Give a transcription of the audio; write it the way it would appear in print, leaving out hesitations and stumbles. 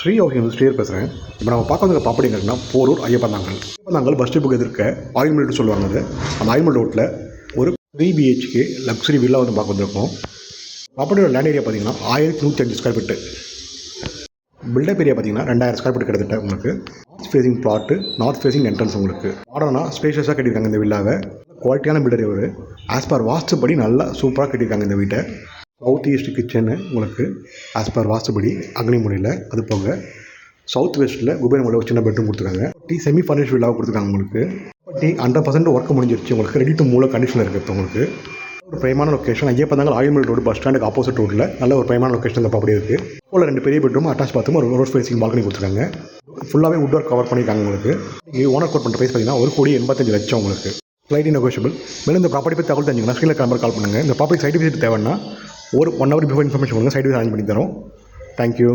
Sri housing ஸ்ரீயர் பேசுகிறேன். இப்போ நம்ம பார்க்க வந்த ப்ராப்பர்ட்டி எங்கன்னா போரூர் ஐயப்பந்தாங்கல் பஸ் ஸ்டாப்புக்கு எதிர்க்க ஆயில் மில்னு சொல்லுவாங்க. அது அந்த ஆயில் மில் ரோட்டில் ஒரு 3 BHK லக்ஸரி வில்லா வந்து பார்க்க வந்திருக்கோம். ப்ராப்பர்ட்டியோட லேண்ட் ஏரியா பார்த்தீங்கன்னா 1105 ஸ்கொயர் ஃபீட்டு. பில்டப் ஏரியா பார்த்தீங்கன்னா 2000 ஸ்கொயர் ஃபீட் கிட்டத்தட்ட. உங்களுக்கு north facing flat, north facing entrance. உங்களுக்கு மாடர்னாக ஸ்பேஷியஸாக கட்டியிருக்காங்க இந்த வில்லாவை. குவாலிட்டியான பில்டர் இவர். ஆஸ் பர் வாஸ்துபடி நல்லா சூப்பராக கட்டியிருக்காங்க இந்த வீட்டை. சவுத் ஈஸ்ட் கிச்சனு உங்களுக்கு ஆஸ் பர் வாஸ்துபடி அக்னிமுறையில். அது போக சவுத் வெஸ்ட்டில் குபேரமலையில் ஒரு சின்ன பெட்ரூம் கொடுத்துருக்காங்க. செமி ஃபர்னிஷ்ட் வில்லாவை கொடுத்துருக்காங்க. உங்களுக்கு 100% ஒர்க் முடிஞ்சிருச்சு. உங்களுக்கு ரெடி டு மூவ் கண்டிஷனில் இருக்குது. உங்களுக்கு ஒரு பிரைமான location Iyyappanthangal oil mill road bus ஸ்டாண்டுக்கு ஆப்போசிட் ரோட்டில் நல்ல ஒரு பிரைமான லொக்கேஷன் இந்த ப்ராப்பர்ட்டி இருக்குது. இப்போ 2 பெரிய பெட்ரூம் அட்டாச் பாத்ரூம், ஒரு ரோட் ஃபேசிங் பால்கனி கொடுத்துருக்காங்க. ஃபுல்லாகவே வுட் ஒர்க் கவர் பண்ணியிருக்காங்க. உங்களுக்கு ஓனர் கோட் பண்ணுற ப்ரைஸ் பார்த்தீங்கன்னா 1,85,00,000. உங்களுக்கு ஸ்லைட்லி நெகோஷியபிள். மேலும் இந்த ப்ராப்பர்ட்டி பற்றி தகவல் தெரிஞ்சுங்கன்னா ஸ்க்ரீனில் நம்பர் கால் பண்ணுங்கள். இந்த ப்ராப்பர்ட்டி சைட் விசிட் தேவைன்னா ஒரு 1 hour பிஃபோர் இன்ஃபர்மேஷன் கொடுங்க. சைட் விசிட் அரேஞ்ச் பண்ணி தரோம். தேங்க்யூ.